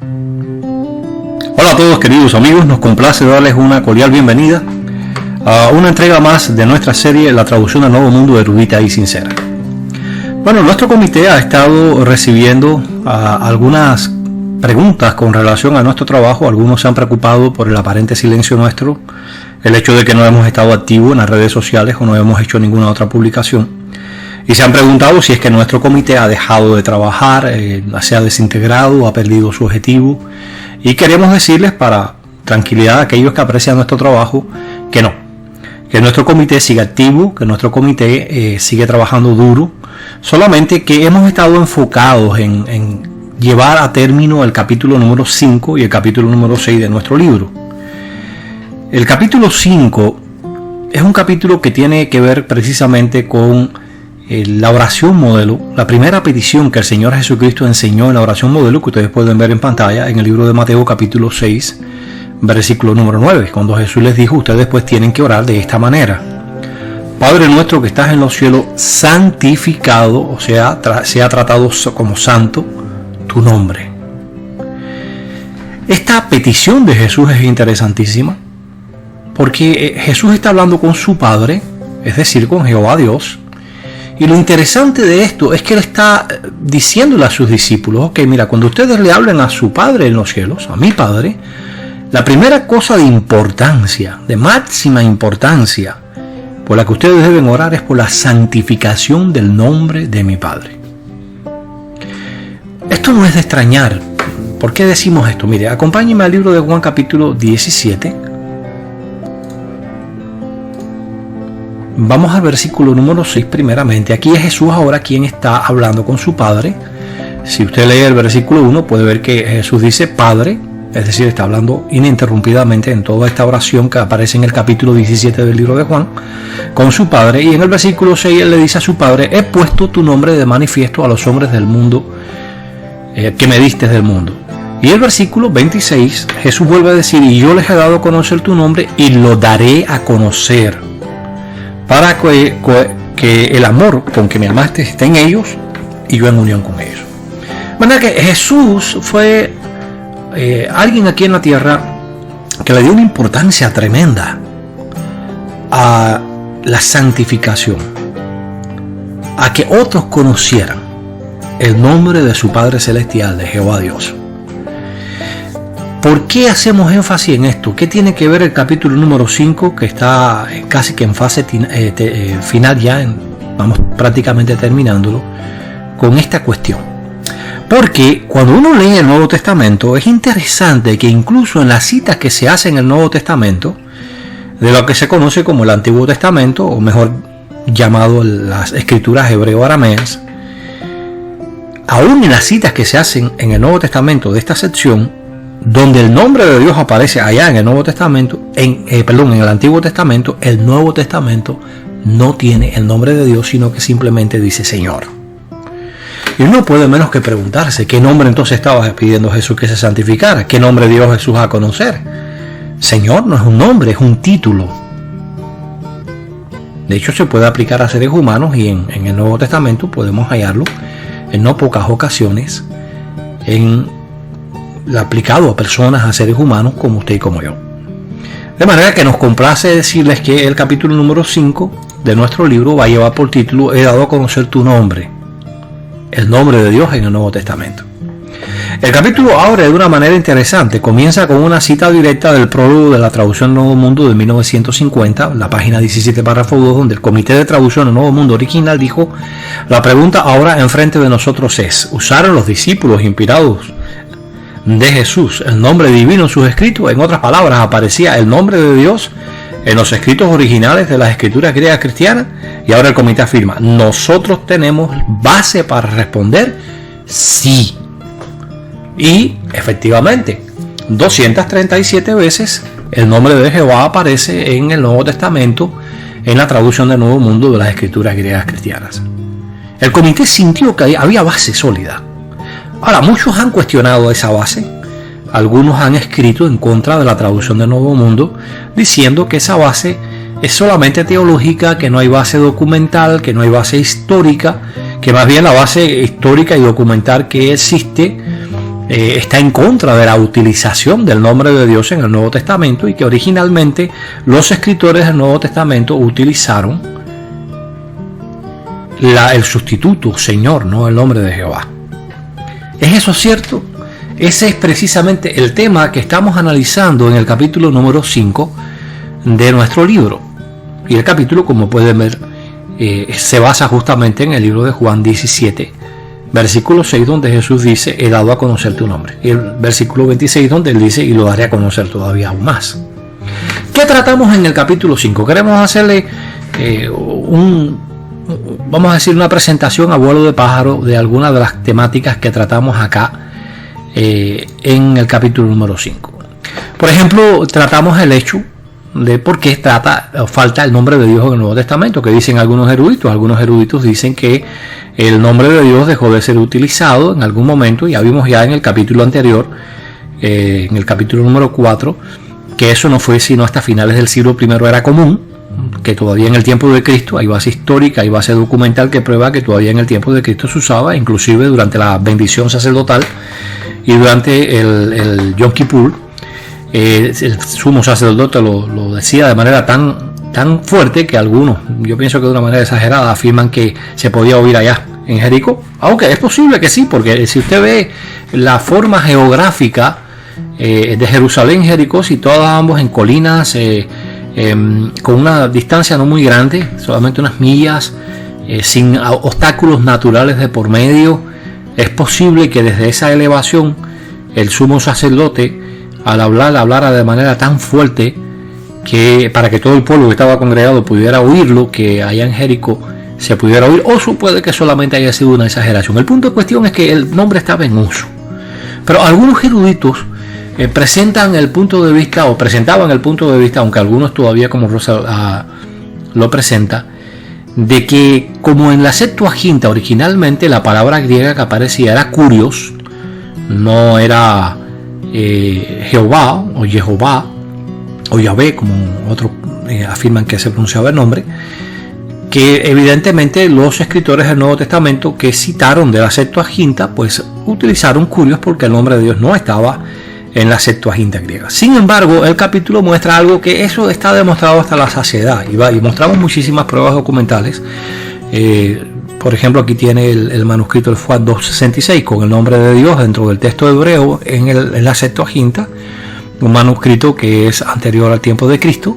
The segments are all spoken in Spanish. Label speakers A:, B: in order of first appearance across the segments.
A: Hola a todos queridos amigos, nos complace darles una cordial bienvenida a una entrega más de nuestra serie La traducción del Nuevo Mundo erudita y sincera. Bueno, nuestro comité ha estado recibiendo algunas preguntas con relación a nuestro trabajo. Algunos se han preocupado por el aparente silencio nuestro, el hecho de que no hemos estado activos en las redes sociales o no hemos hecho ninguna otra publicación. Y se han preguntado si es que nuestro comité ha dejado de trabajar, se ha desintegrado, ha perdido su objetivo. Y queremos decirles, para tranquilidad de aquellos que aprecian nuestro trabajo, que no, que nuestro comité sigue activo, que nuestro comité sigue trabajando duro, solamente que hemos estado enfocados en llevar a término el capítulo número 5 y el capítulo número 6 de nuestro libro. El capítulo 5 es un capítulo que tiene que ver precisamente con la oración modelo, la primera petición que el Señor Jesucristo enseñó en la oración modelo, que ustedes pueden ver en pantalla en el libro de Mateo capítulo 6, versículo número 9, cuando Jesús les dijo: ustedes pues tienen que orar de esta manera: Padre nuestro que estás en los cielos, santificado, o sea, sea tratado como santo tu nombre. Esta petición de Jesús es interesantísima, porque Jesús está hablando con su Padre, es decir, con Jehová Dios. Y lo interesante de esto es que Él está diciéndole a sus discípulos: ok, mira, cuando ustedes le hablen a su Padre en los cielos, a mi Padre, la primera cosa de importancia, de máxima importancia, por la que ustedes deben orar es por la santificación del nombre de mi Padre. Esto no es de extrañar. ¿Por qué decimos esto? Mire, acompáñenme al libro de Juan capítulo 17. Vamos al versículo número 6 primeramente. Aquí es Jesús ahora quien está hablando con su Padre. Si usted lee el versículo 1 puede ver que Jesús dice Padre, es decir, está hablando ininterrumpidamente en toda esta oración que aparece en el capítulo 17 del libro de Juan con su Padre. Y en el versículo 6 Él le dice a su Padre: he puesto tu nombre de manifiesto a los hombres del mundo que me diste del mundo. Y el versículo 26 Jesús vuelve a decir: y yo les he dado a conocer tu nombre y lo daré a conocer, para que el amor con que me amaste esté en ellos y yo en unión con ellos. De manera que Jesús fue alguien aquí en la tierra que le dio una importancia tremenda a la santificación, a que otros conocieran el nombre de su Padre Celestial, de Jehová Dios. ¿Por qué hacemos énfasis en esto? ¿Qué tiene que ver el capítulo número 5, que está casi que en fase final ya, vamos prácticamente terminándolo, con esta cuestión? Porque cuando uno lee el Nuevo Testamento es interesante que incluso en las citas que se hacen en el Nuevo Testamento, de lo que se conoce como el Antiguo Testamento, o mejor llamado las escrituras hebreo-arameas, aún en las citas que se hacen en el Nuevo Testamento de esta sección, donde el nombre de Dios aparece allá en el Nuevo Testamento, en el Antiguo Testamento, el Nuevo Testamento no tiene el nombre de Dios, sino que simplemente dice Señor. Y uno puede menos que preguntarse: ¿qué nombre entonces estaba pidiendo Jesús que se santificara? ¿Qué nombre dio Jesús a conocer? Señor no es un nombre, es un título. De hecho, se puede aplicar a seres humanos, y en el Nuevo Testamento podemos hallarlo en no pocas ocasiones, aplicado a personas, a seres humanos como usted y como yo. De manera que nos complace decirles que el capítulo número 5 de nuestro libro va a llevar por título: he dado a conocer tu nombre, el nombre de Dios en el Nuevo Testamento. El capítulo abre de una manera interesante. Comienza con una cita directa del prólogo de la traducción Nuevo Mundo de 1950, la página 17, párrafo 2, donde el comité de traducción del Nuevo Mundo original dijo: la pregunta ahora enfrente de nosotros es: ¿usaron los discípulos inspirados de Jesús el nombre divino en sus escritos? En otras palabras, ¿aparecía el nombre de Dios en los escritos originales de las escrituras griegas cristianas? Y ahora el comité afirma: nosotros tenemos base para responder sí. Y efectivamente, 237 veces el nombre de Jehová aparece en el Nuevo Testamento, en la traducción del Nuevo Mundo de las escrituras griegas cristianas. El comité sintió que había base sólida. Ahora, muchos han cuestionado esa base. Algunos han escrito en contra de la traducción del Nuevo Mundo, diciendo que esa base es solamente teológica, que no hay base documental, que no hay base histórica, que más bien la base histórica y documental que existe está en contra de la utilización del nombre de Dios en el Nuevo Testamento, y que originalmente los escritores del Nuevo Testamento utilizaron el sustituto Señor, no el nombre de Jehová. ¿Es eso cierto? Ese es precisamente el tema que estamos analizando en el capítulo número 5 de nuestro libro. Y el capítulo, como pueden ver, se basa justamente en el libro de Juan 17, versículo 6, donde Jesús dice: he dado a conocer tu nombre. Y el versículo 26, donde él dice: y lo daré a conocer todavía aún más. ¿Qué tratamos en el capítulo 5? Queremos hacerle vamos a decir, una presentación a vuelo de pájaro de algunas de las temáticas que tratamos acá en el capítulo número 5. Por ejemplo, tratamos el hecho de por qué falta el nombre de Dios en el Nuevo Testamento, que dicen algunos eruditos. Algunos eruditos dicen que el nombre de Dios dejó de ser utilizado en algún momento. Ya vimos ya en el capítulo anterior, en el capítulo número 4, que eso no fue sino hasta finales del siglo I era común, que todavía en el tiempo de Cristo hay base histórica, hay base documental que prueba que todavía en el tiempo de Cristo se usaba, inclusive durante la bendición sacerdotal y durante el Yom Kippur. El sumo sacerdote lo decía de manera tan fuerte que algunos, yo pienso que de una manera exagerada, afirman que se podía oír allá en Jericó, aunque es posible que sí, porque si usted ve la forma geográfica de Jerusalén y Jericó, situados ambos en colinas, con una distancia no muy grande, solamente unas millas, sin obstáculos naturales de por medio, es posible que desde esa elevación el sumo sacerdote, al hablara de manera tan fuerte que para que todo el pueblo que estaba congregado pudiera oírlo, que allá en Jericó se pudiera oír, o puede que solamente haya sido una exageración. El punto de cuestión es que el nombre estaba en uso, pero algunos eruditos presentaban el punto de vista, aunque algunos todavía, como Rosa lo presenta, de que como en la Septuaginta originalmente la palabra griega que aparecía era kurios, no era Jehová o Jehová o Yahvé, como otros afirman que se pronunciaba el nombre, que evidentemente los escritores del Nuevo Testamento que citaron de la Septuaginta pues utilizaron kurios, porque el nombre de Dios no estaba en la Septuaginta griega. Sin embargo, el capítulo muestra algo que eso está demostrado hasta la saciedad, y mostramos muchísimas pruebas documentales. Por ejemplo, aquí tiene el manuscrito del FUAT 266 con el nombre de Dios dentro del texto hebreo en la Septuaginta, un manuscrito que es anterior al tiempo de Cristo,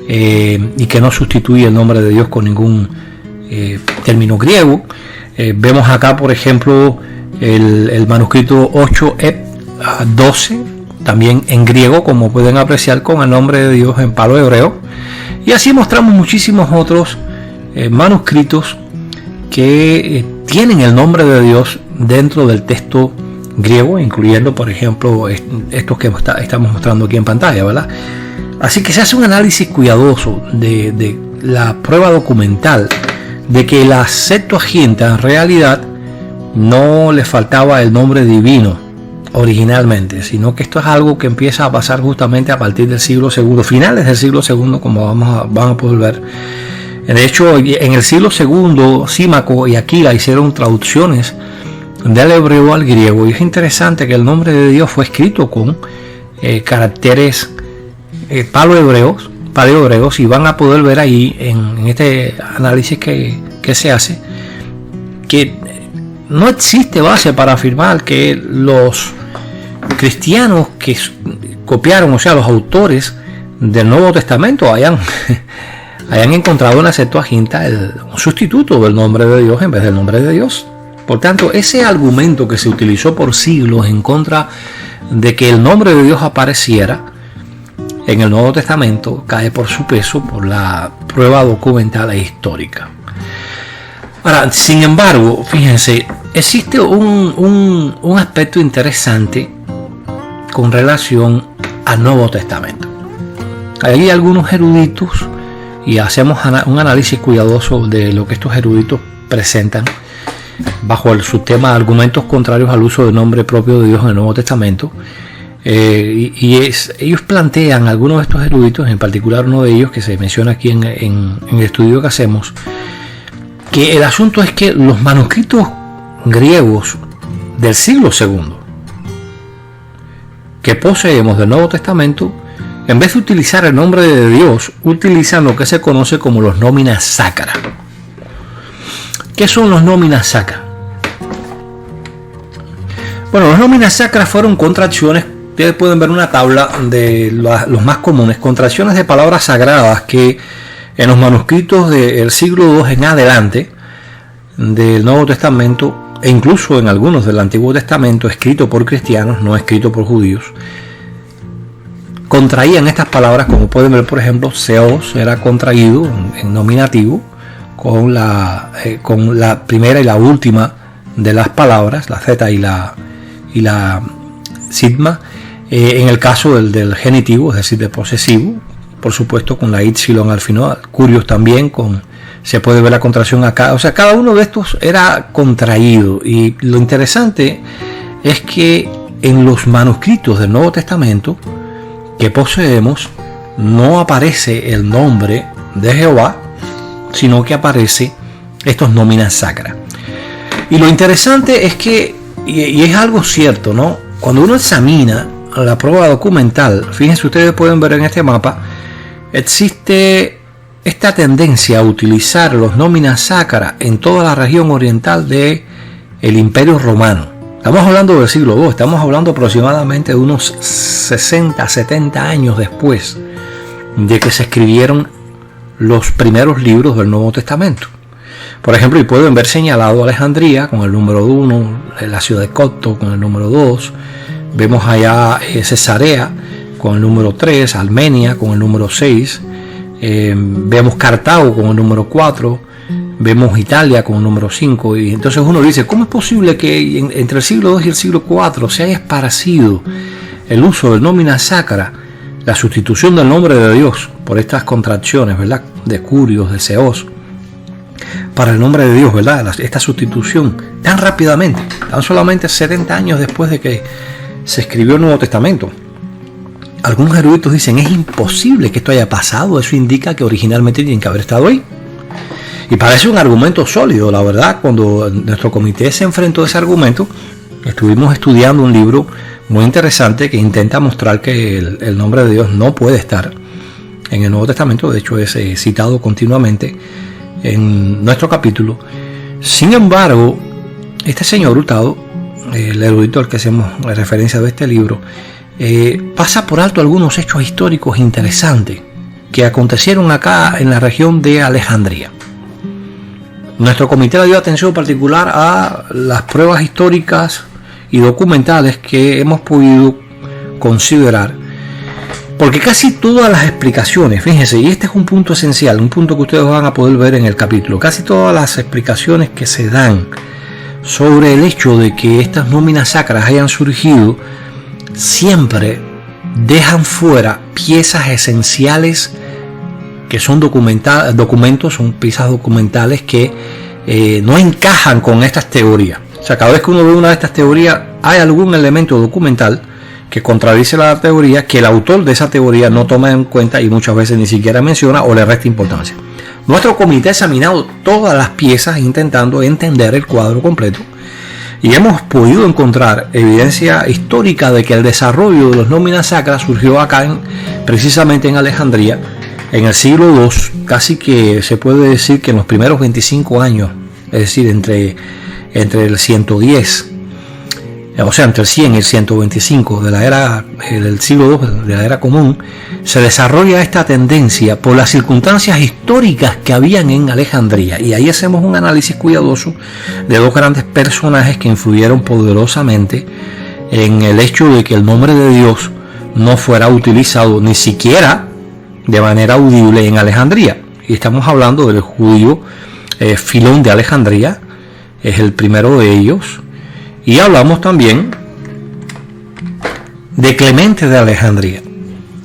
A: y que no sustituye el nombre de Dios con ningún término griego. Vemos acá, por ejemplo, el manuscrito 8E12, también en griego, como pueden apreciar, con el nombre de Dios en palo hebreo. Y así mostramos muchísimos otros manuscritos que tienen el nombre de Dios dentro del texto griego, incluyendo, por ejemplo, estos que estamos mostrando aquí en pantalla, ¿verdad? Así que se hace un análisis cuidadoso de la prueba documental de que la Septuaginta en realidad no le faltaba el nombre divino originalmente, sino que esto es algo que empieza a pasar justamente a partir del siglo II, finales del siglo II, como van a poder ver. De hecho, en el siglo II, Símaco y Aquila hicieron traducciones del hebreo al griego, y es interesante que el nombre de Dios fue escrito con caracteres paleohebreos, y van a poder ver ahí en este análisis que se hace que no existe base para afirmar que los cristianos que copiaron, o sea, los autores del Nuevo Testamento hayan encontrado en la Septuaginta un sustituto del nombre de Dios en vez del nombre de Dios. Por tanto, ese argumento que se utilizó por siglos en contra de que el nombre de Dios apareciera en el Nuevo Testamento cae por su peso por la prueba documental e histórica. Ahora, sin embargo, fíjense, existe un aspecto interesante con relación al Nuevo Testamento. Hay algunos eruditos, y hacemos un análisis cuidadoso de lo que estos eruditos presentan bajo el subtema argumentos contrarios al uso del nombre propio de Dios en el Nuevo Testamento. Ellos plantean, algunos de estos eruditos, en particular uno de ellos que se menciona aquí en el estudio que hacemos, que el asunto es que los manuscritos griegos del siglo II, que poseemos del Nuevo Testamento, en vez de utilizar el nombre de Dios, utilizan lo que se conoce como los nómina sacra. ¿Qué son los nómina sacra? Bueno, los nómina sacra fueron contracciones. Ustedes pueden ver una tabla de los más comunes, contracciones de palabras sagradas que en los manuscritos del siglo II en adelante del Nuevo Testamento, e incluso en algunos del Antiguo Testamento, escrito por cristianos, no escrito por judíos, contraían estas palabras, como pueden ver, por ejemplo, Seos era contraído en nominativo con la primera y la última de las palabras, la Z y la sigma. En el caso del genitivo, es decir, del posesivo, por supuesto con la ipsilon al final. Curios también, se puede ver la contracción acá. O sea, cada uno de estos era contraído. Y lo interesante es que en los manuscritos del Nuevo Testamento que poseemos no aparece el nombre de Jehová, sino que aparece estos nóminas sacra. Y lo interesante es que, y es algo cierto, ¿no? Cuando uno examina la prueba documental, fíjense, ustedes pueden ver en este mapa, existe esta tendencia a utilizar los nómina sacra en toda la región oriental del Imperio Romano. Estamos hablando del siglo II, estamos hablando aproximadamente de unos 60, 70 años después de que se escribieron los primeros libros del Nuevo Testamento. Por ejemplo, y pueden ver señalado Alejandría con el número 1, la ciudad de Copto con el número 2, vemos allá Cesarea con el número 3, Almenia con el número 6, vemos Cartago con el número 4, vemos Italia con el número 5, y entonces uno dice, ¿cómo es posible que entre el siglo II y el siglo IV se haya esparcido el uso del nómina sacra, la sustitución del nombre de Dios por estas contracciones, ¿verdad?, de curios, de seos, para el nombre de Dios, ¿verdad?, esta sustitución tan rápidamente, tan solamente 70 años después de que se escribió el Nuevo Testamento? Algunos eruditos dicen, es imposible que esto haya pasado, eso indica que originalmente tienen que haber estado ahí. Y parece un argumento sólido, la verdad. Cuando nuestro comité se enfrentó a ese argumento, estuvimos estudiando un libro muy interesante que intenta mostrar que el nombre de Dios no puede estar en el Nuevo Testamento. De hecho, es citado continuamente en nuestro capítulo. Sin embargo, este señor Hurtado, el erudito al que hacemos referencia de este libro, pasa por alto algunos hechos históricos interesantes que acontecieron acá en la región de Alejandría. Nuestro comité le dio atención particular a las pruebas históricas y documentales que hemos podido considerar, porque casi todas las explicaciones, fíjense, y este es un punto esencial, un punto que ustedes van a poder ver en el capítulo, casi todas las explicaciones que se dan sobre el hecho de que estas nóminas sacras hayan surgido, siempre dejan fuera piezas esenciales que son documentos, son piezas documentales que no encajan con estas teorías. O sea, cada vez que uno ve una de estas teorías, hay algún elemento documental que contradice la teoría, que el autor de esa teoría no toma en cuenta y muchas veces ni siquiera menciona o le resta importancia. Nuestro comité ha examinado todas las piezas intentando entender el cuadro completo, y hemos podido encontrar evidencia histórica de que el desarrollo de los nóminas sacras surgió acá, precisamente en Alejandría, en el siglo II, casi que se puede decir que en los primeros 25 años, es decir, entre el 110, o sea, entre el 100 y el 125 de la era del siglo II, de la era común, se desarrolla esta tendencia por las circunstancias históricas que habían en Alejandría. Y ahí hacemos un análisis cuidadoso de dos grandes personajes que influyeron poderosamente en el hecho de que el nombre de Dios no fuera utilizado ni siquiera de manera audible en Alejandría. Y estamos hablando del judío Filón de Alejandría, es el primero de ellos. Y hablamos también de Clemente de Alejandría.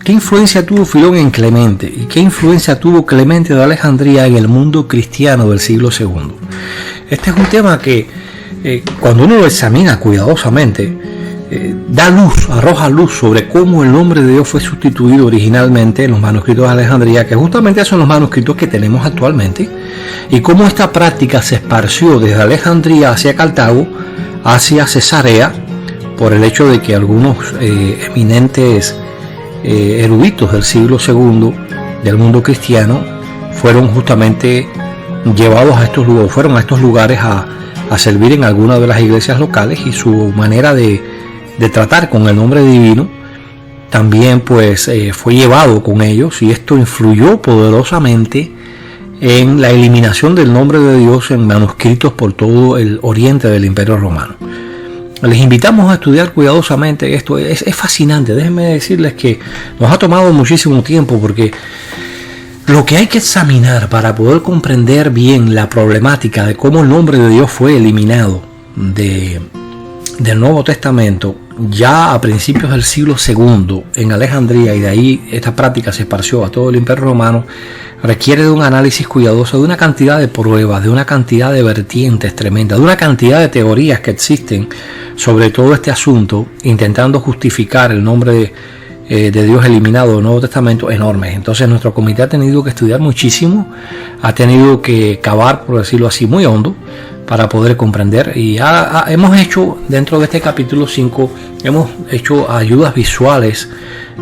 A: ¿Qué influencia tuvo Filón en Clemente? ¿Y qué influencia tuvo Clemente de Alejandría en el mundo cristiano del siglo II? Este es un tema que cuando uno lo examina cuidadosamente, da luz, arroja luz sobre cómo el nombre de Dios fue sustituido originalmente en los manuscritos de Alejandría, que justamente son los manuscritos que tenemos actualmente, y cómo esta práctica se esparció desde Alejandría hacia Cartago, hacia Cesarea, por el hecho de que algunos eminentes eruditos del siglo II del mundo cristiano fueron justamente llevados a estos lugares, fueron a estos lugares a servir en alguna de las iglesias locales, y su manera de tratar con el nombre divino también pues fue llevado con ellos, y esto influyó poderosamente en la eliminación del nombre de Dios en manuscritos por todo el oriente del Imperio Romano. Les invitamos a estudiar cuidadosamente esto. Es fascinante. Déjenme decirles que nos ha tomado muchísimo tiempo, porque lo que hay que examinar para poder comprender bien la problemática de cómo el nombre de Dios fue eliminado del Nuevo Testamento ya a principios del siglo II en Alejandría, y de ahí esta práctica se esparció a todo el Imperio Romano, requiere de un análisis cuidadoso, de una cantidad de pruebas, de una cantidad de vertientes tremendas, de una cantidad de teorías que existen sobre todo este asunto, intentando justificar el nombre de Dios eliminado del Nuevo Testamento, enormes. Entonces nuestro comité ha tenido que estudiar muchísimo, ha tenido que cavar, por decirlo así, muy hondo, para poder comprender, y hemos hecho dentro de este capítulo 5, hemos hecho ayudas visuales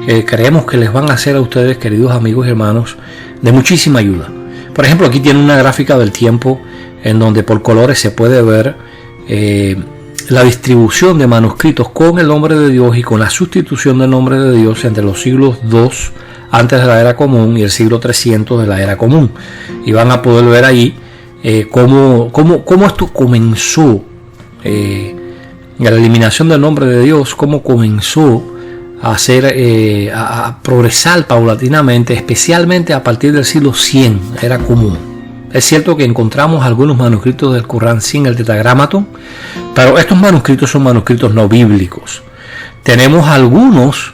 A: que creemos que les van a hacer a ustedes, queridos amigos y hermanos, de muchísima ayuda. Por ejemplo, aquí tiene una gráfica del tiempo en donde por colores se puede ver la distribución de manuscritos con el nombre de Dios y con la sustitución del nombre de Dios entre los siglos II antes de la era común y el siglo 300 de la era común, y van a poder ver ahí cómo esto comenzó, la eliminación del nombre de Dios, cómo comenzó a progresar paulatinamente, especialmente a partir del siglo 100, era común. Es cierto que encontramos algunos manuscritos del Corán sin el tetragramaton, pero estos manuscritos son manuscritos no bíblicos. Tenemos algunos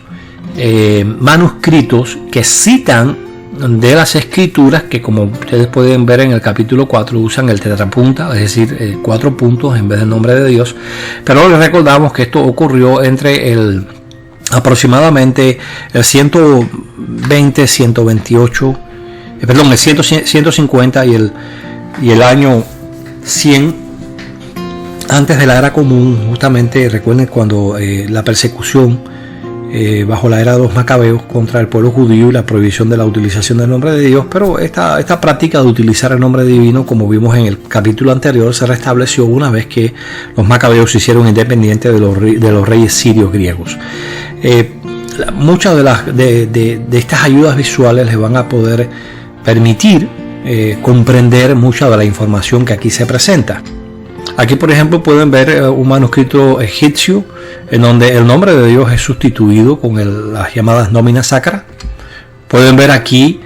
A: manuscritos que citan de las escrituras, que como ustedes pueden ver en el capítulo 4 usan el tetrapunta, es decir, 4 puntos en vez del nombre de Dios, pero les recordamos que esto ocurrió entre aproximadamente el 120, 128, perdón, el 150 y el año 100 antes de la era común. Justamente recuerden cuando la persecución bajo la era de los macabeos contra el pueblo judío y la prohibición de la utilización del nombre de Dios, pero esta práctica de utilizar el nombre divino, como vimos en el capítulo anterior, se restableció una vez que los macabeos se hicieron independientes de los reyes sirios griegos. Muchas de estas ayudas visuales les van a poder permitir comprender mucha de la información que aquí se presenta. Aquí, por ejemplo, pueden ver un manuscrito egipcio en donde el nombre de Dios es sustituido con las llamadas nóminas sacras. Pueden ver aquí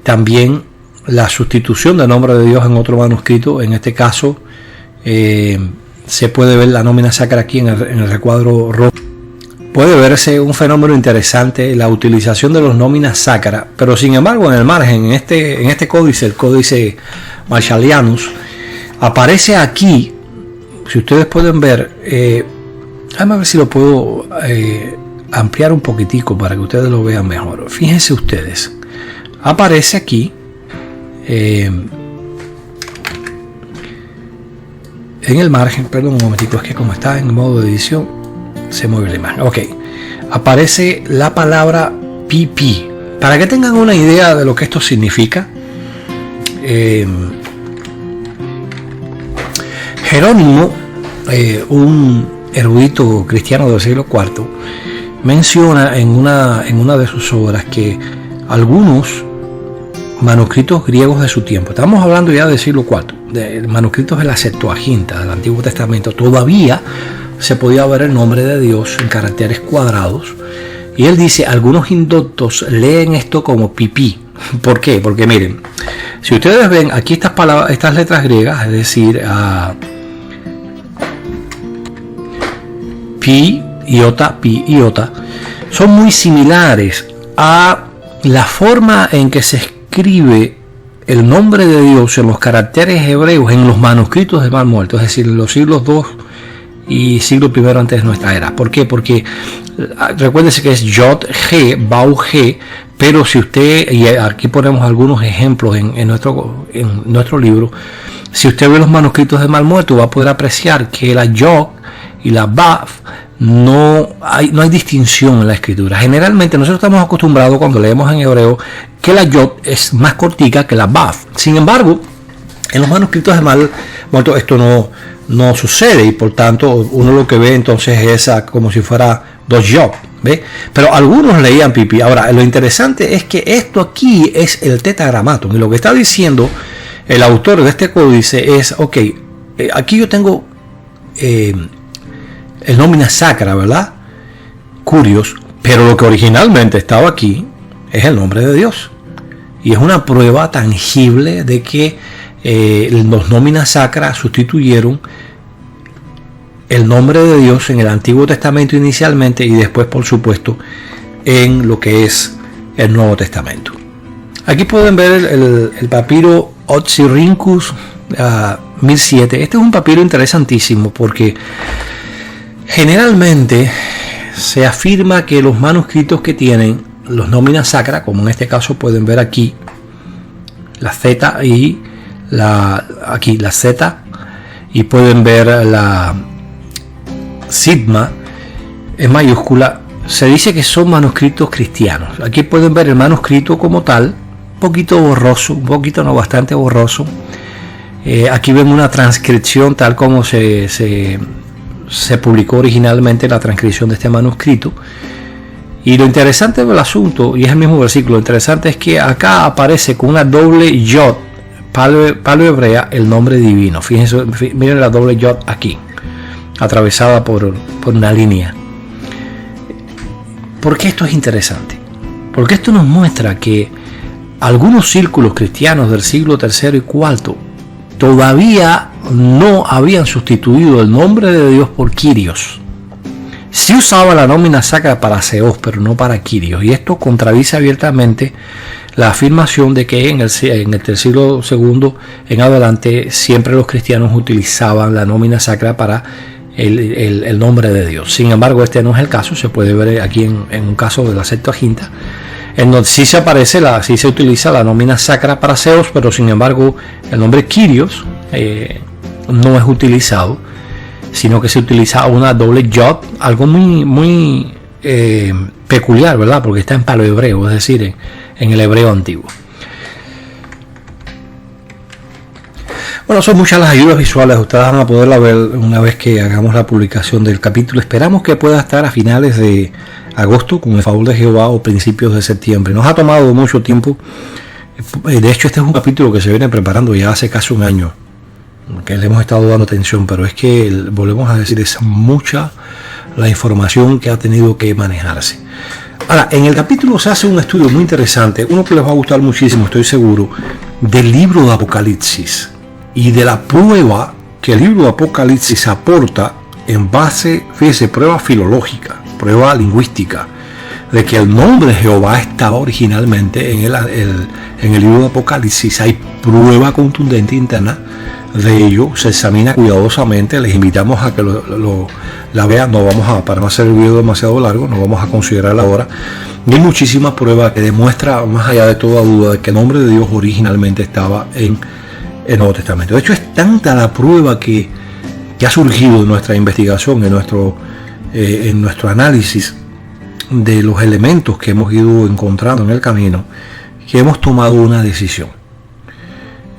A: también la sustitución del nombre de Dios en otro manuscrito. En este caso se puede ver la nómina sacra aquí en el recuadro rojo. Puede verse un fenómeno interesante, la utilización de los nóminas sacra, pero sin embargo en el margen, en este códice, el códice Marshallianus, aparece aquí, si ustedes pueden ver, déjame ver si lo puedo ampliar un poquitico para que ustedes lo vean mejor. Fíjense ustedes, aparece aquí en el margen, perdón un momentico, es que como está en modo de edición se mueve la imagen. Ok, aparece la palabra PP, para que tengan una idea de lo que esto significa. Jerónimo, un erudito cristiano del siglo IV, menciona en una de sus obras que algunos manuscritos griegos de su tiempo, estamos hablando ya del siglo IV, de manuscritos de la Septuaginta del Antiguo Testamento, todavía se podía ver el nombre de Dios en caracteres cuadrados, y él dice, algunos indoctos leen esto como pipí. ¿Por qué? Porque miren, si ustedes ven aquí estas letras griegas, es decir, pi, iota, son muy similares a la forma en que se escribe el nombre de Dios en los caracteres hebreos en los manuscritos del Mar Muerto, es decir, en los siglos II y siglo I antes de nuestra era. ¿Por qué? Porque recuérdese que es Yod G, Bau G, pero si usted, y aquí ponemos algunos ejemplos en nuestro libro, Si usted ve los manuscritos de Mar Muerto, va a poder apreciar que la Yod y la Baf no hay distinción en la escritura. Generalmente nosotros estamos acostumbrados cuando leemos en hebreo que la Yod es más cortica que la Baf. Sin embargo, en los manuscritos de Mar Muerto esto no sucede, y por tanto uno lo que ve entonces es como si fuera dos Yod, ¿ve? Pero algunos leían pipi. Ahora, lo interesante es que esto aquí es el tetragramaton, y lo que está diciendo el autor de este códice es, aquí yo tengo el nómina sacra, ¿verdad? Curios, pero lo que originalmente estaba aquí es el nombre de Dios. Y es una prueba tangible de que los nómina sacra sustituyeron el nombre de Dios en el Antiguo Testamento inicialmente, y después, por supuesto, en lo que es el Nuevo Testamento. Aquí pueden ver el papiro Oxyrhynchus 1007. Este es un papiro interesantísimo porque generalmente se afirma que los manuscritos que tienen los nómina sacra, como en este caso pueden ver aquí, la Z y aquí la Z, y pueden ver la sigma en mayúscula, se dice que son manuscritos cristianos. Aquí pueden ver el manuscrito como tal, un poquito borroso, bastante borroso. Aquí ven una transcripción tal como se publicó originalmente, la transcripción de este manuscrito. Y lo interesante del asunto, y es el mismo versículo, lo interesante es que acá aparece con una doble yod, paleo hebrea, el nombre divino. Fíjense, miren la doble yod aquí, atravesada por una línea. ¿Por qué esto es interesante? Porque esto nos muestra que algunos círculos cristianos del siglo III y IV todavía no habían sustituido el nombre de Dios por Kyrios. Sí usaba la nómina sacra para Seos, pero no para Kyrios, y esto contradice abiertamente la afirmación de que en el siglo II en adelante siempre los cristianos utilizaban la nómina sacra para el nombre de Dios. Sin embargo, este no es el caso. Se puede ver aquí en un caso de la Septuaginta, en donde sí se utiliza la nómina sacra para Seos, pero sin embargo el nombre Kyrios no es utilizado, sino que se utiliza una doble yod, algo muy peculiar, ¿verdad? Porque está en paleohebreo, es decir, en el hebreo antiguo. Bueno, son muchas las ayudas visuales, ustedes van a poderla ver una vez que hagamos la publicación del capítulo. Esperamos que pueda estar a finales de agosto, con el favor de Jehová, o principios de septiembre. Nos ha tomado mucho tiempo. De hecho, este es un capítulo que se viene preparando ya hace casi un año, que le hemos estado dando atención, pero es que, volvemos a decir, es mucha la información que ha tenido que manejarse. Ahora, en el capítulo se hace un estudio muy interesante, uno que les va a gustar muchísimo, estoy seguro, del libro de Apocalipsis y de la prueba que el libro de Apocalipsis aporta en base, fíjese, prueba filológica, prueba lingüística, de que el nombre de Jehová estaba originalmente en el libro de Apocalipsis. Hay prueba contundente interna de ello, se examina cuidadosamente. Les invitamos a que la vean. No vamos a, para no hacer el video demasiado largo, no vamos a considerarla ahora. Y hay muchísimas pruebas que demuestra, más allá de toda duda, de que el nombre de Dios originalmente estaba en el Nuevo Testamento. De hecho, es tanta la prueba que ha surgido en nuestra investigación, en nuestro análisis de los elementos que hemos ido encontrando en el camino, que hemos tomado una decisión.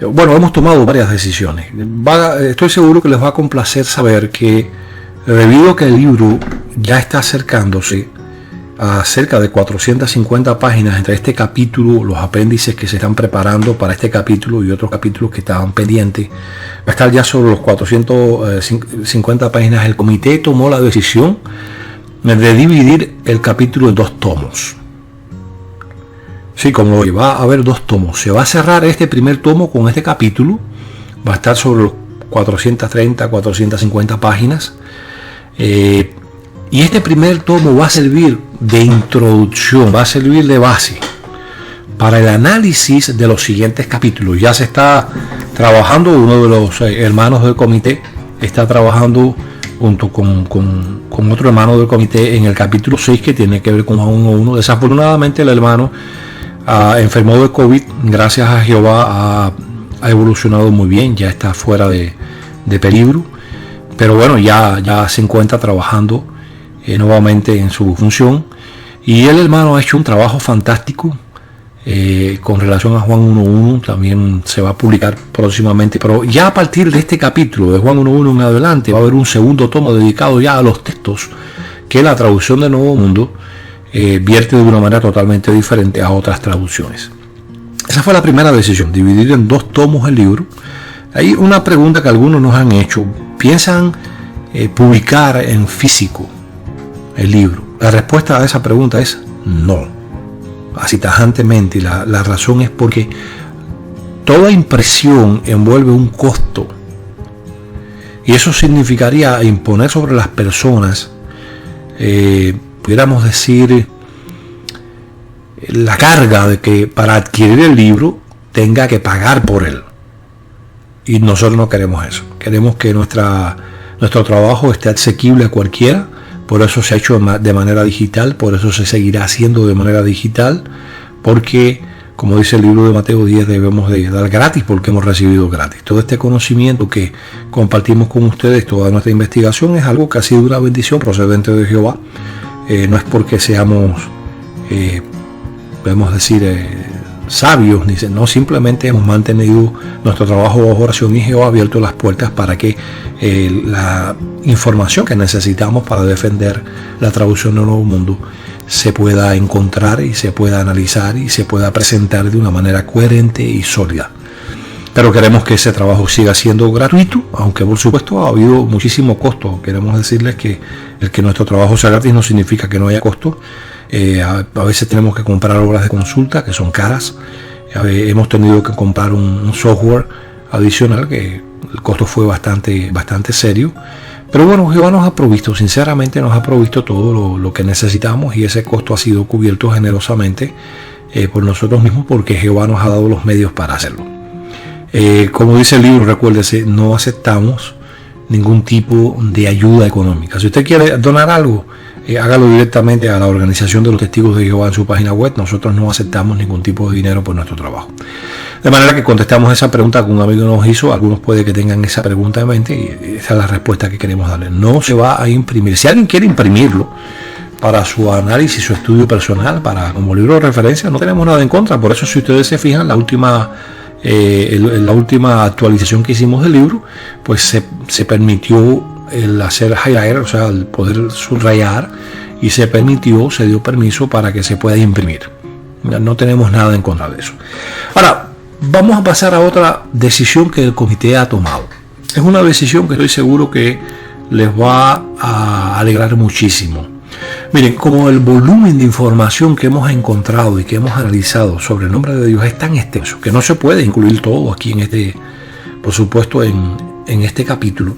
A: Bueno, hemos tomado varias decisiones. Estoy seguro que les va a complacer saber que, debido a que el libro ya está acercándose a cerca de 450 páginas entre este capítulo, los apéndices que se están preparando para este capítulo y otros capítulos que estaban pendientes, va a estar ya sobre los 450 páginas. El comité tomó la decisión de dividir el capítulo en 2 tomos. Sí, como va a haber 2 tomos. Se va a cerrar este primer tomo con este capítulo. Va a estar sobre los 430, 450 páginas. Y este primer tomo va a servir de introducción, va a servir de base para el análisis de los siguientes capítulos. Ya se está trabajando, uno de los hermanos del comité está trabajando junto con otro hermano del comité en el capítulo 6, que tiene que ver con Juan 1:1. Desafortunadamente el hermano enfermó de COVID. Gracias a Jehová ha evolucionado muy bien, ya está fuera de peligro, pero bueno, ya se encuentra trabajando nuevamente en su función, y el hermano ha hecho un trabajo fantástico con relación a Juan 1.1. También se va a publicar próximamente, pero ya a partir de este capítulo de Juan 1.1 en adelante va a haber un segundo tomo dedicado ya a los textos que la traducción de Nuevo Mundo vierte de una manera totalmente diferente a otras traducciones. Esa fue la primera decisión, dividir en 2 tomos el libro. Hay una pregunta que algunos nos han hecho: ¿piensan publicar en físico el libro? La respuesta a esa pregunta es no, así tajantemente, y la razón es porque toda impresión envuelve un costo, y eso significaría imponer sobre las personas, pudiéramos decir, la carga de que para adquirir el libro tenga que pagar por él, y nosotros no queremos eso. Queremos que nuestro trabajo esté asequible a cualquiera. Por eso se ha hecho de manera digital, por eso se seguirá haciendo de manera digital, porque, como dice el libro de Mateo 10, debemos de dar gratis porque hemos recibido gratis. Todo este conocimiento que compartimos con ustedes, toda nuestra investigación, es algo que ha sido una bendición procedente de Jehová. No es porque seamos, podemos decir, sabios, no, simplemente hemos mantenido nuestro trabajo bajo oración, y Jehová ha abierto las puertas para que la información que necesitamos para defender la traducción del Nuevo Mundo se pueda encontrar y se pueda analizar y se pueda presentar de una manera coherente y sólida. Pero queremos que ese trabajo siga siendo gratuito, aunque por supuesto ha habido muchísimo costo. Queremos decirles que el que nuestro trabajo sea gratis no significa que no haya costo. A veces tenemos que comprar horas de consulta que son caras. Hemos tenido que comprar un software adicional que el costo fue bastante serio. Pero bueno, Jehová nos ha provisto, sinceramente nos ha provisto todo lo que necesitamos, y ese costo ha sido cubierto generosamente por nosotros mismos, porque Jehová nos ha dado los medios para hacerlo. Como dice el libro, recuérdese, no aceptamos ningún tipo de ayuda económica. Si usted quiere donar algo, hágalo directamente a la Organización de los Testigos de Jehová en su página web. Nosotros no aceptamos ningún tipo de dinero por nuestro trabajo. De manera que contestamos esa pregunta que un amigo nos hizo. Algunos puede que tengan esa pregunta en mente, y esa es la respuesta que queremos darle. No se va a imprimir. Si alguien quiere imprimirlo para su análisis, su estudio personal, para como libro de referencia, no tenemos nada en contra. Por eso, si ustedes se fijan, la última actualización que hicimos del libro, pues se permitió el hacer highlighter, o sea, el poder subrayar, y se dio permiso para que se pueda imprimir. No tenemos nada en contra de eso. Ahora, vamos a pasar a otra decisión que el comité ha tomado. Es una decisión que estoy seguro que les va a alegrar muchísimo. Miren, como el volumen de información que hemos encontrado y que hemos analizado sobre el nombre de Dios es tan extenso que no se puede incluir todo aquí por supuesto, en este capítulo,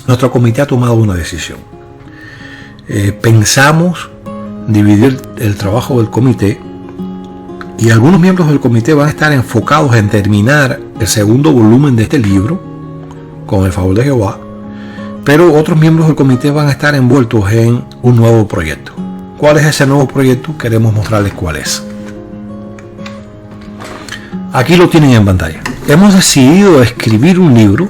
A: nuestro comité ha tomado una decisión. Pensamos dividir el trabajo del comité, y algunos miembros del comité van a estar enfocados en terminar el segundo volumen de este libro, con el favor de Jehová, pero otros miembros del comité van a estar envueltos en un nuevo proyecto. ¿Cuál es ese nuevo proyecto? Queremos mostrarles cuál es. Aquí lo tienen en pantalla. Hemos decidido escribir un libro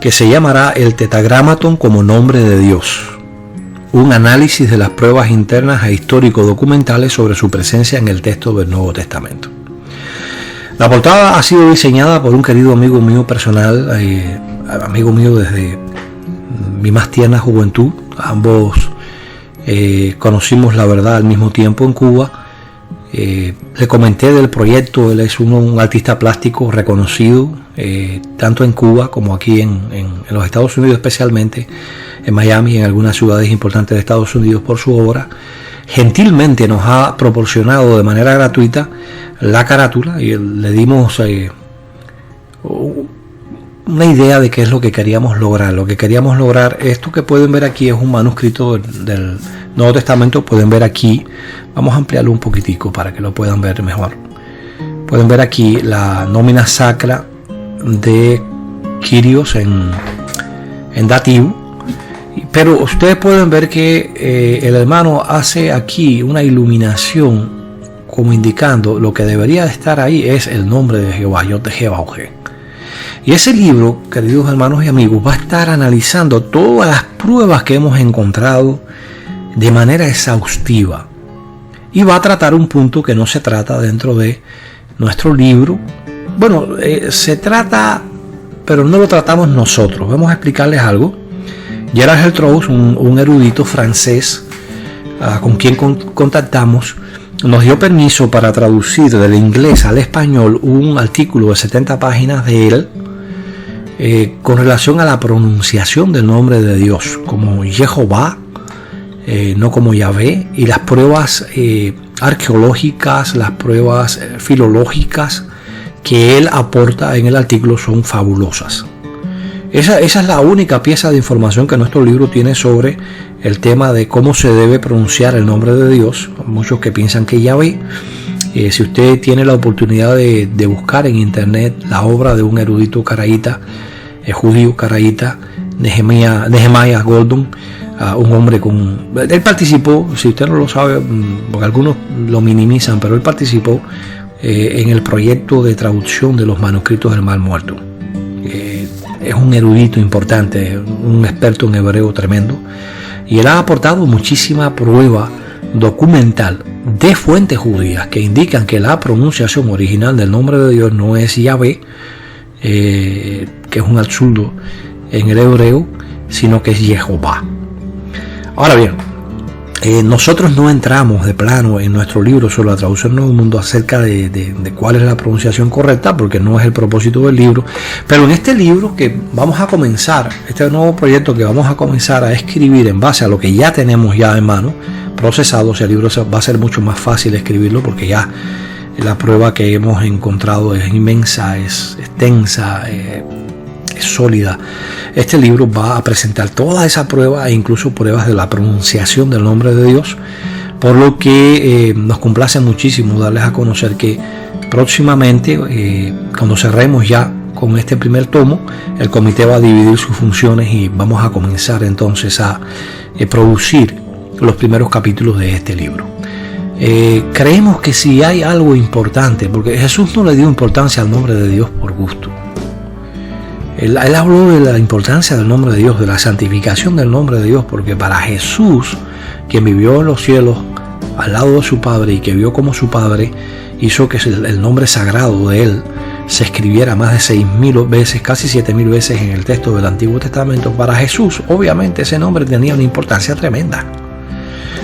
A: que se llamará El Tetragramatón como nombre de Dios, un análisis de las pruebas internas e histórico-documentales sobre su presencia en el texto del Nuevo Testamento. La portada ha sido diseñada por un querido amigo mío personal, amigo mío desde mi más tierna juventud. Ambos conocimos la verdad al mismo tiempo en Cuba. Le comenté del proyecto. Él es un artista plástico reconocido, tanto en Cuba como aquí en los Estados Unidos, especialmente en Miami y en algunas ciudades importantes de Estados Unidos, por su obra. Gentilmente nos ha proporcionado de manera gratuita la carátula, y le dimos una idea de qué es lo que queríamos lograr. Lo que queríamos lograr, esto que pueden ver aquí es un manuscrito del Nuevo Testamento. Pueden ver aquí, vamos a ampliarlo un poquitico para que lo puedan ver mejor. Pueden ver aquí la nómina sacra de Kyrios en dativo, pero ustedes pueden ver que el hermano hace aquí una iluminación como indicando lo que debería de estar ahí es el nombre de Jehová, Yod de Jehová. Y ese libro, queridos hermanos y amigos, va a estar analizando todas las pruebas que hemos encontrado de manera exhaustiva. Y va a tratar un punto que no se trata dentro de nuestro libro. Bueno, se trata, pero no lo tratamos nosotros. Vamos a explicarles algo. Gerard Gertrous, un erudito francés con quien contactamos, nos dio permiso para traducir del inglés al español un artículo de 70 páginas de él con relación a la pronunciación del nombre de Dios, como Jehová, no como Yahvé, y las pruebas arqueológicas, las pruebas filológicas que él aporta en el artículo son fabulosas. Esa es la única pieza de información que nuestro libro tiene sobre el tema de cómo se debe pronunciar el nombre de Dios. Muchos que piensan que Yahvé. Si usted tiene la oportunidad de buscar en internet la obra de un erudito caraíta, judío caraíta, Nehemiah Gordon, un hombre él participó, si usted no lo sabe, porque algunos lo minimizan, pero él participó en el proyecto de traducción de los manuscritos del Mar Muerto. Es un erudito importante, un experto en hebreo tremendo, y él ha aportado muchísima prueba documental de fuentes judías que indican que la pronunciación original del nombre de Dios no es Yahvé, que es un absurdo en el hebreo, sino que es Jehová. Ahora bien, nosotros no entramos de plano en nuestro libro sobre la traducción Nuevo Mundo acerca de cuál es la pronunciación correcta, porque no es el propósito del libro. Pero en este libro que vamos a comenzar, este nuevo proyecto que vamos a comenzar a escribir en base a lo que ya tenemos ya en mano, procesado, o sea, el libro va a ser mucho más fácil escribirlo porque ya la prueba que hemos encontrado es inmensa, es extensa, es sólida. Este libro va a presentar toda esa prueba e incluso pruebas de la pronunciación del nombre de Dios, por lo que nos complace muchísimo darles a conocer que próximamente, cuando cerremos ya con este primer tomo, el comité va a dividir sus funciones y vamos a comenzar entonces a producir los primeros capítulos de este libro. Creemos que si hay algo importante, porque Jesús no le dio importancia al nombre de Dios por gusto. Él habló de la importancia del nombre de Dios, de la santificación del nombre de Dios, porque para Jesús, quien vivió en los cielos al lado de su Padre y que vio como su Padre hizo que el nombre sagrado de Él se escribiera más de 6.000 veces, casi 7.000 veces en el texto del Antiguo Testamento, para Jesús, obviamente ese nombre tenía una importancia tremenda.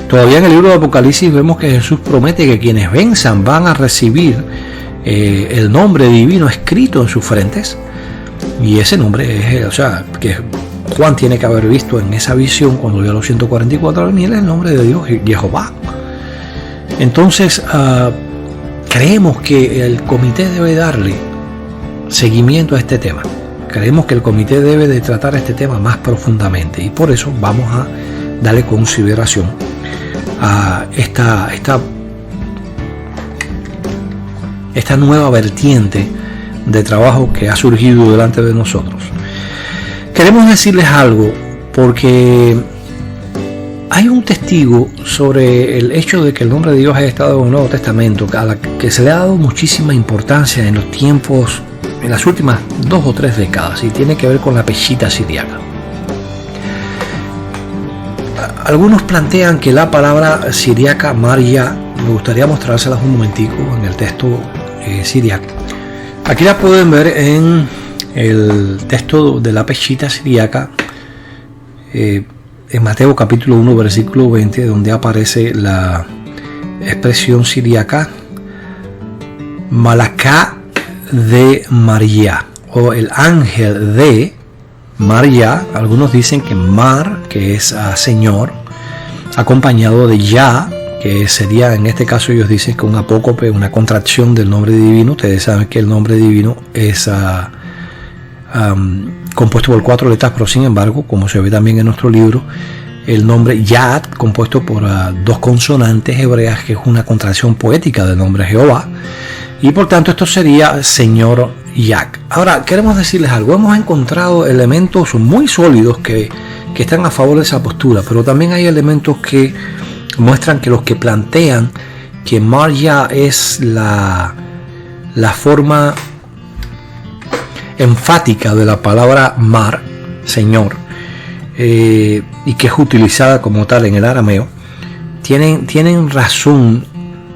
A: Todavía en el libro de Apocalipsis vemos que Jesús promete que quienes venzan van a recibir el nombre divino escrito en sus frentes. Y ese nombre es, o sea, que Juan tiene que haber visto en esa visión cuando vio a los 144 venir, el nombre de Dios, Jehová. Entonces, creemos que el comité debe darle seguimiento a este tema. Creemos que el comité debe de tratar este tema más profundamente y por eso vamos a darle consideración a esta nueva vertiente de trabajo que ha surgido delante de nosotros. Queremos decirles algo porque hay un testigo sobre el hecho de que el nombre de Dios haya estado en el Nuevo Testamento, a la que se le ha dado muchísima importancia en los tiempos, en las últimas 2 o 3 décadas, y tiene que ver con la peshita siriaca. Algunos plantean que la palabra siriaca, Maria, me gustaría mostrárselas un momentico en el texto siriaco. Aquí la pueden ver en el texto de la peshita siriaca, en Mateo capítulo 1 versículo 20, donde aparece la expresión siriaca Malaká de María, o el ángel de María. Algunos dicen que Mar, que es Señor, acompañado de Ya, que sería, en este caso ellos dicen que un apócope, una contracción del nombre divino. Ustedes saben que el nombre divino es compuesto por 4 letras, pero sin embargo, como se ve también en nuestro libro, el nombre Yad, compuesto por 2 consonantes hebreas, que es una contracción poética del nombre Jehová, y por tanto esto sería Señor Yad. Ahora, queremos decirles algo. Hemos encontrado elementos muy sólidos que están a favor de esa postura, pero también hay elementos que muestran que los que plantean que María es la forma enfática de la palabra mar, Señor, y que es utilizada como tal en el arameo, tienen razón.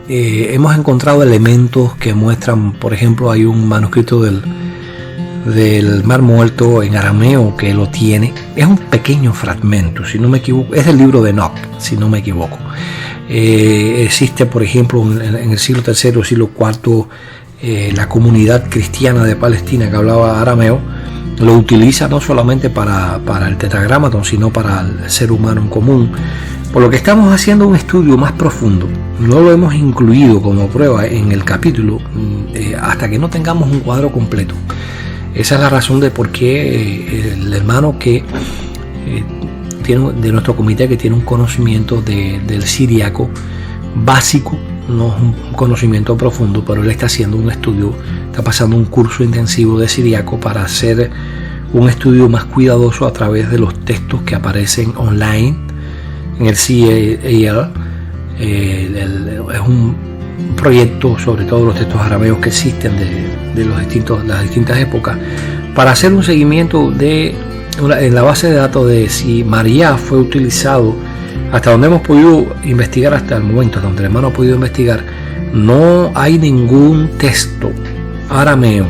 A: Hemos encontrado elementos que muestran, por ejemplo, hay un manuscrito del Mar Muerto en arameo que lo tiene. Es un pequeño fragmento, si no me equivoco, es del libro de Enoch, si no me equivoco. Existe, por ejemplo, en el siglo III o siglo IV, la comunidad cristiana de Palestina que hablaba arameo lo utiliza no solamente para el tetragramaton, sino para el ser humano en común. Por lo que estamos haciendo un estudio más profundo. No lo hemos incluido como prueba en el capítulo hasta que no tengamos un cuadro completo. Esa es la razón de por qué el hermano que tiene de nuestro comité, que tiene un conocimiento del siríaco básico, no es un conocimiento profundo, pero él está haciendo un estudio, está pasando un curso intensivo de siríaco para hacer un estudio más cuidadoso a través de los textos que aparecen online en el CAL. Es un proyecto sobre todos los textos arameos que existen de las distintas épocas, para hacer un seguimiento en la base de datos de si María fue utilizado. Hasta donde hemos podido investigar hasta el momento, hasta donde el hermano ha podido investigar, no hay ningún texto arameo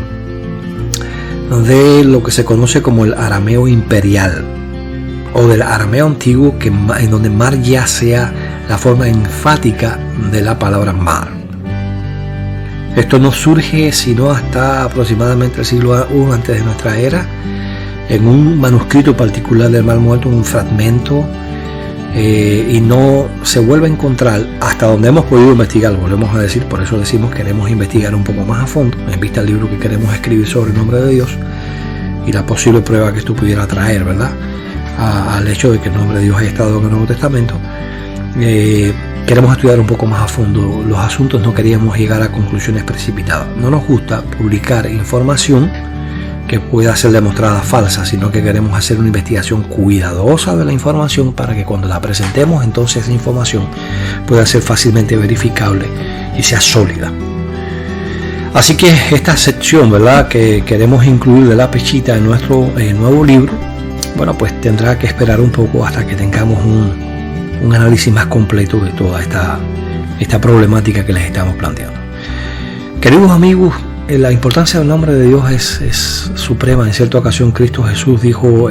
A: de lo que se conoce como el arameo imperial o del arameo antiguo en donde mar ya sea la forma enfática de la palabra mar. Esto no surge sino hasta aproximadamente el siglo I antes de nuestra era, en un manuscrito particular del Mar Muerto, un fragmento, y no se vuelve a encontrar hasta donde hemos podido investigar. Volvemos a decir, por eso decimos queremos investigar un poco más a fondo en vista del libro que queremos escribir sobre el nombre de Dios y la posible prueba que esto pudiera traer, ¿verdad?, al hecho de que el nombre de Dios haya estado en el Nuevo Testamento. Queremos estudiar un poco más a fondo los asuntos, no queríamos llegar a conclusiones precipitadas. No nos gusta publicar información que pueda ser demostrada falsa, sino que queremos hacer una investigación cuidadosa de la información para que cuando la presentemos, entonces esa información pueda ser fácilmente verificable y sea sólida. Así que esta sección, ¿verdad?, que queremos incluir de la pechita en nuestro nuevo libro, bueno, pues tendrá que esperar un poco hasta que tengamos un análisis más completo de toda esta problemática que les estamos planteando. Queridos amigos, la importancia del nombre de Dios es suprema. En cierta ocasión Cristo Jesús dijo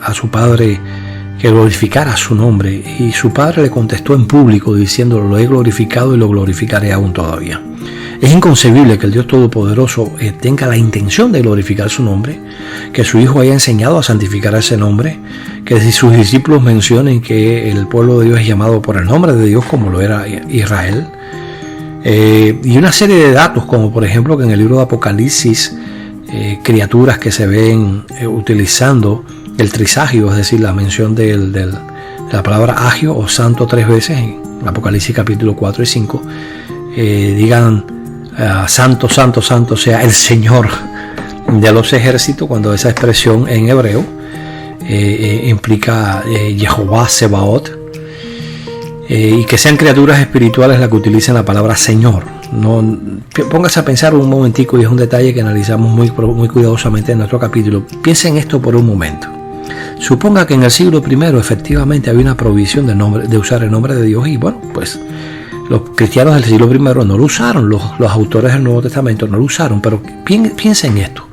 A: a su Padre que glorificara su nombre, y su Padre le contestó en público diciendo: lo he glorificado y lo glorificaré aún todavía. Es inconcebible que el Dios Todopoderoso tenga la intención de glorificar su nombre, que su Hijo haya enseñado a santificar ese nombre, que sus discípulos mencionen que el pueblo de Dios es llamado por el nombre de Dios como lo era Israel. Y una serie de datos, como por ejemplo que en el libro de Apocalipsis criaturas que se ven utilizando el trisagio, es decir, la mención de la palabra agio o santo 3 veces en Apocalipsis capítulo 4 y 5, digan santo, santo, santo sea el Señor de los ejércitos, cuando esa expresión en hebreo implica Jehová Sebaot. Y que sean criaturas espirituales las que utilicen la palabra Señor. No, póngase a pensar un momentico, y es un detalle que analizamos muy cuidadosamente en nuestro capítulo. Piensen esto por un momento. Suponga que en el siglo I efectivamente había una prohibición de usar el nombre de Dios, y bueno, pues los cristianos del siglo I no lo usaron, los autores del Nuevo Testamento no lo usaron, pero piensen esto.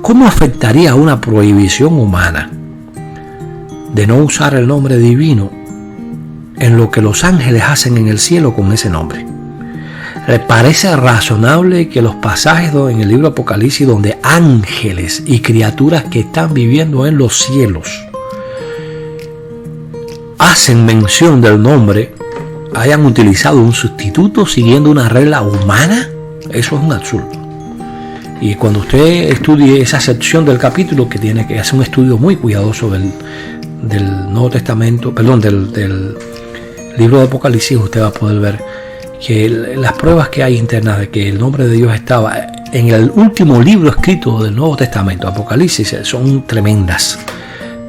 A: ¿Cómo afectaría una prohibición humana de no usar el nombre divino en lo que los ángeles hacen en el cielo con ese nombre? ¿Le parece razonable que los pasajes en el libro de Apocalipsis, donde ángeles y criaturas que están viviendo en los cielos hacen mención del nombre, hayan utilizado un sustituto siguiendo una regla humana? Eso es un absurdo. Y cuando usted estudie esa sección del capítulo, que tiene que hacer un estudio muy cuidadoso del Nuevo Testamento, perdón, del libro de Apocalipsis, usted va a poder ver que las pruebas que hay internas de que el nombre de Dios estaba en el último libro escrito del Nuevo Testamento, Apocalipsis, son tremendas.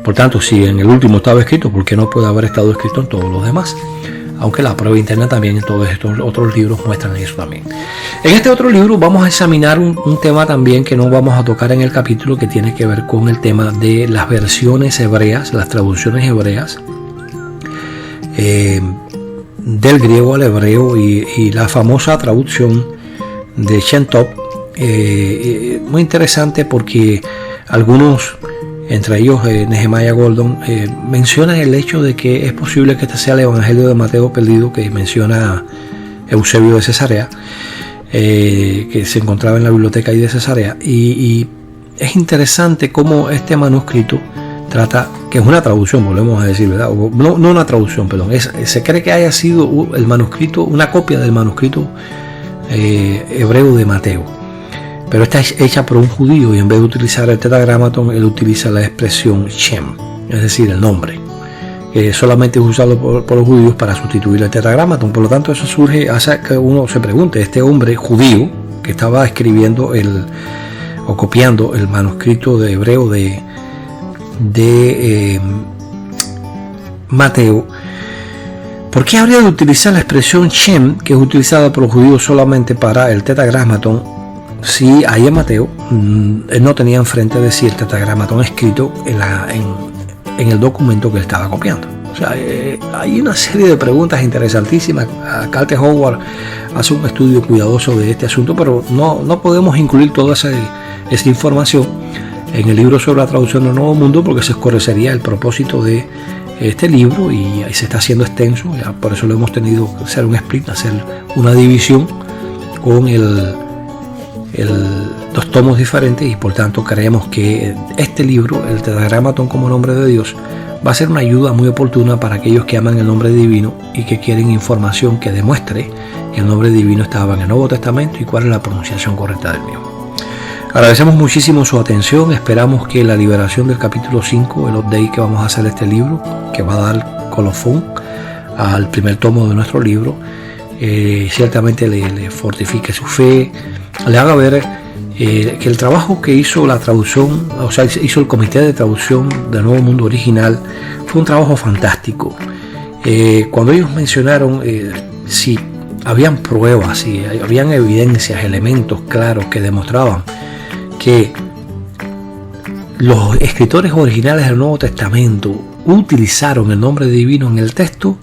A: Por tanto, si en el último estaba escrito, ¿por qué no puede haber estado escrito en todos los demás? aunque la prueba interna también en todos estos otros libros muestran eso también. En este otro libro vamos a examinar un tema también que no vamos a tocar en el capítulo, que tiene que ver con el tema de las versiones hebreas, las traducciones hebreas del griego al hebreo, y la famosa traducción de Shem Tov, muy interesante porque algunos, entre ellos Nehemiah Gordon, mencionan el hecho de que es posible que este sea el Evangelio de Mateo perdido que menciona Eusebio de Cesarea, que se encontraba en la biblioteca de Cesarea, y es interesante cómo este manuscrito trata, que es una traducción, volvemos a decir, ¿verdad? No una traducción, perdón, se cree que haya sido el manuscrito, una copia del manuscrito hebreo de Mateo, pero está hecha por un judío, y en vez de utilizar el tetragramaton, él utiliza la expresión Shem, es decir, el nombre, que solamente es usado por los judíos para sustituir el tetragramaton. Por lo tanto, eso hace que uno se pregunte, este hombre judío que estaba escribiendo o copiando el manuscrito de hebreo de Mateo, ¿por qué habría de utilizar la expresión Shem, que es utilizada por los judíos solamente para el tetragramaton, si ahí en Mateo él no tenía enfrente de sí el tetragramaton escrito en el documento que él estaba copiando? O sea, hay una serie de preguntas interesantísimas. Carter Howard hace un estudio cuidadoso de este asunto, pero no podemos incluir toda esa información en el libro sobre la traducción del Nuevo Mundo, porque se escurecería el propósito de este libro, y ahí se está haciendo extenso. Ya por eso lo hemos tenido que hacer un split, hacer una división con dos tomos diferentes, y por tanto creemos que este libro, el Tetragramaton como nombre de Dios, va a ser una ayuda muy oportuna para aquellos que aman el nombre divino y que quieren información que demuestre que el nombre divino estaba en el Nuevo Testamento y cuál es la pronunciación correcta del mismo. Agradecemos muchísimo su atención. Esperamos que la liberación del capítulo 5, el update que vamos a hacer de este libro, que va a dar colofón al primer tomo de nuestro libro, ciertamente le fortifique su fe, le haga ver que el trabajo que hizo la traducción, o sea, hizo el comité de traducción del Nuevo Mundo original, fue un trabajo fantástico. Cuando ellos mencionaron si habían pruebas, si habían evidencias, elementos claros que demostraban que los escritores originales del Nuevo Testamento utilizaron el nombre divino en el texto,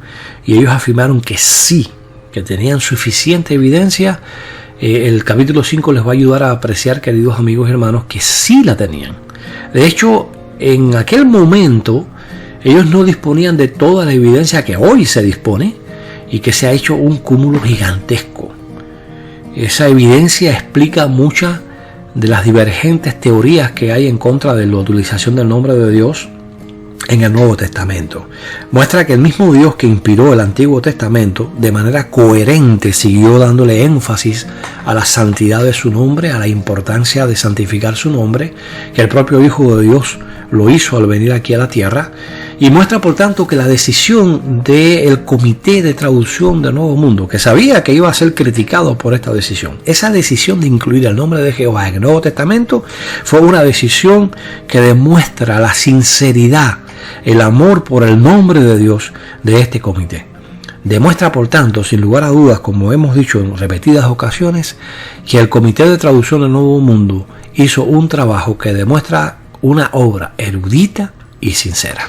A: y ellos afirmaron que sí, que tenían suficiente evidencia, el capítulo 5 les va a ayudar a apreciar, queridos amigos y hermanos, que sí la tenían. De hecho, en aquel momento ellos no disponían de toda la evidencia que hoy se dispone, y que se ha hecho un cúmulo gigantesco. Esa evidencia explica muchas de las divergentes teorías que hay en contra de la utilización del nombre de Dios en el Nuevo Testamento. Muestra que el mismo Dios que inspiró el Antiguo Testamento de manera coherente siguió dándole énfasis a la santidad de su nombre, a la importancia de santificar su nombre, que el propio Hijo de Dios lo hizo al venir aquí a la tierra, y muestra por tanto que la decisión del comité de traducción del Nuevo Mundo, que sabía que iba a ser criticado por esta decisión, esa decisión de incluir el nombre de Jehová en el Nuevo Testamento fue una decisión que demuestra la sinceridad, el amor por el nombre de Dios de este comité. Demuestra por tanto, sin lugar a dudas, como hemos dicho en repetidas ocasiones, que el comité de traducción del Nuevo Mundo hizo un trabajo que demuestra una obra erudita y sincera.